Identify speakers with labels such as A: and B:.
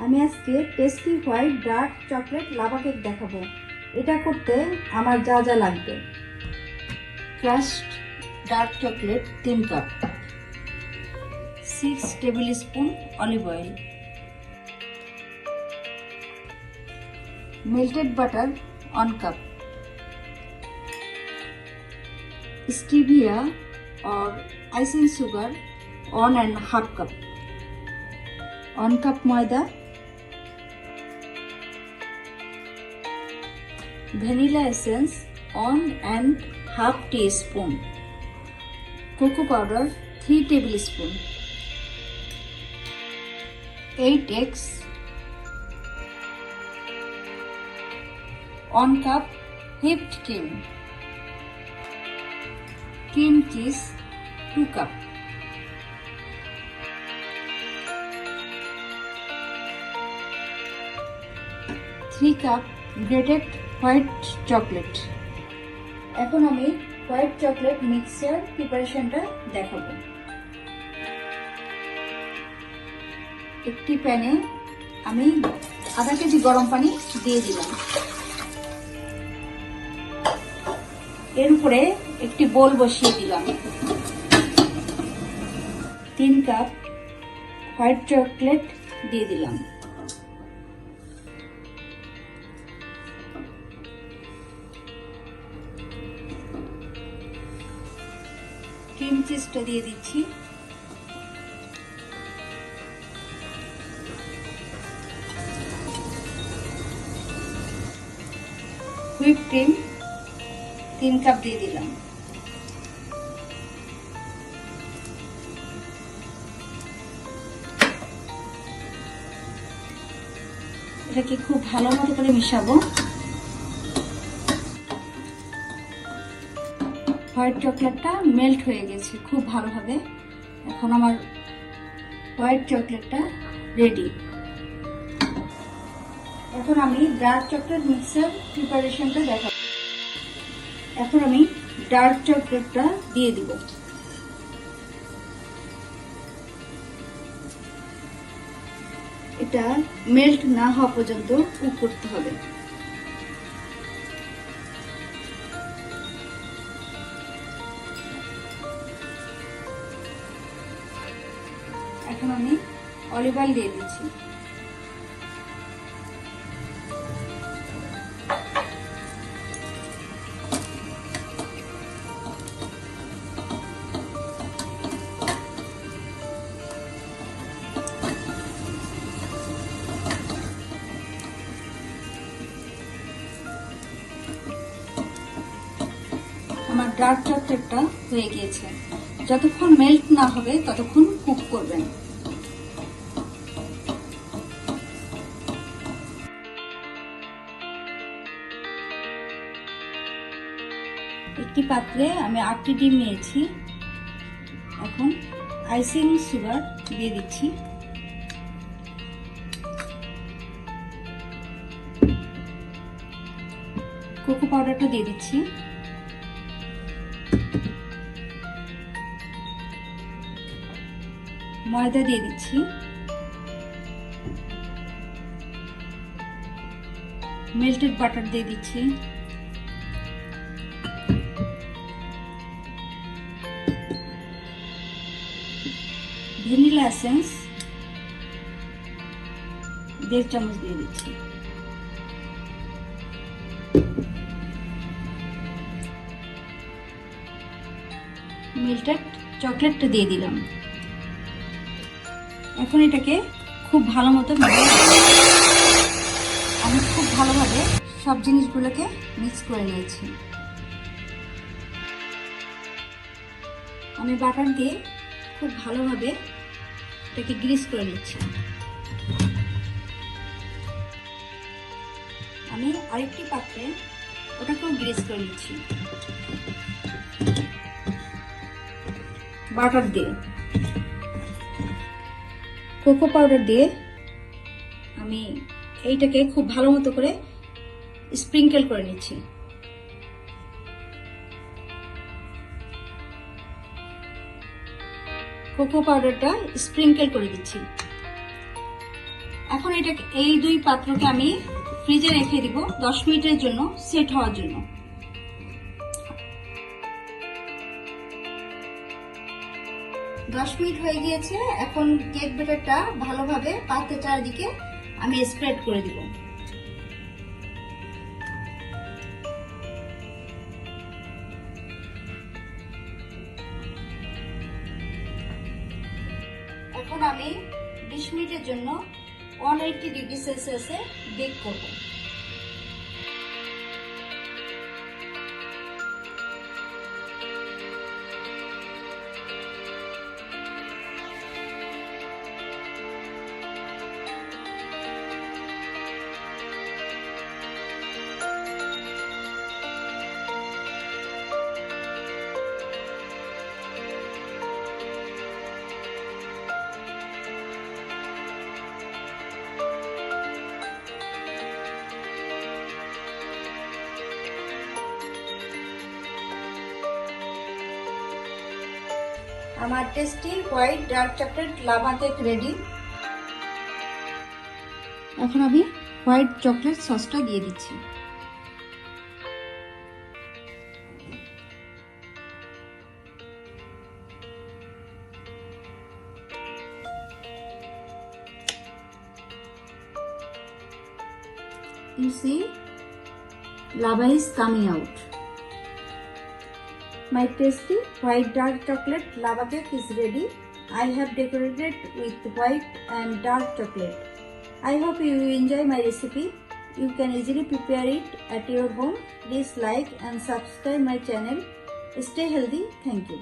A: আমি আজকে tasty white dark chocolate lava cake দেখাবো। এটা করতে আমার যা যা লাগবে: crushed dark chocolate 3 cup, 6 table spoon olive oil, melted butter 1 cup, Stevia or icing sugar 1.5 cup, 1 cup maida, vanilla essence 1.5 teaspoon, cocoa powder 3 tablespoon, 8 eggs, 1 cup whipped cream, cream cheese 2 cup, three cup grated white chocolate. এখন আমি white chocolate mixture প্রিপারেশনটা দেখাবো। একটি প্যানে আমি আধা KG গরম পানি দিয়ে দিলাম। এর উপরে একটি বোল বসিয়ে দিলাম। 3 কাপ হোয়াইট চকলেট দিয়ে দিলাম। ক্রিম চিজটা দিয়ে দিচ্ছি। হুইপ ক্রিম 3 কাপ দিয়ে দিলাম। এটাকে খুব ভালো মতো করে মিশাবো। হোয়াইট চকলেটটা মেল্ট হয়ে গেছে খুব ভালোভাবে। এখন আমার হোয়াইট চকলেটটা রেডি। এখন আমি ডার্ক চকলেট মিক্সার প্রিপারেশনটা দেখাবো। এখন আমি ডার্ক চকলেটটা দিয়ে দিব। এটা মেল্ট না হওয়া পর্যন্ত কুক করতে হবে। এখন আমি অলিভ অয়েল দিয়ে দিচ্ছি। আমার ডার্ক চকলেটটা হয়ে গিয়েছে। যতক্ষণ মেল্ট না হবে ততক্ষণ কুক করবেন। একটি পাত্রে আমি 8টি ডিম নিয়েছি। এখন আইসিং সুগার দিয়ে দিচ্ছি। কোকো পাউডারটা দিয়ে দিচ্ছি। ময়দা দিয়ে দিচ্ছি। মেল্টেড বাটার দিয়ে দিচ্ছি। ভ্যানিলা এসেন্স 1.5 চামচ দিয়ে দিচ্ছি। মেল্টেড চকলেটটা দিয়ে দিলাম। এখন এটাকে খুব ভালো মতো আমি খুব ভালোভাবে সব জিনিসগুলোকে মিক্স করে নিয়েছি। আমি বাটার দিয়ে খুব ভালোভাবে এটাকে গ্রিস করে নিচ্ছি। আমি আরেকটি পাত্রে ওটাকেও গ্রিস করে নিচ্ছি বাটার দিয়ে। কোকো পাউডার দিয়ে আমি এইটাকে খুব ভালো মতো করে স্প্রিঙ্কেল করে নিচ্ছি। কোকো পাউডারটা স্প্রিঙ্কেল করে দিচ্ছি। এখন এই দুই পাত্রকে আমি ফ্রিজে রেখে দিব 10 মিনিটের জন্য সেট হওয়ার জন্য। দশ মিনিট হয়ে গিয়েছে। এখন কেক ব্যাটারটা ভালোভাবে পাত্রের চারদিকে আমি স্প্রেড করে দিব। এখন আমি 20 মিনিটের জন্য 180 ডিগ্রি সেলসিয়াসে বেক করব। আমার tasty white dark chocolate lava cake ready. এখন আমি হোয়াইট চকলেট সসটা দিয়ে দিচ্ছি। You see, lava is coming out. My tasty white dark chocolate lava cake is ready. I have decorated with white and dark chocolate. I hope you enjoy my recipe. You can easily prepare it at your home. Please like and subscribe my channel. Stay healthy. Thank you.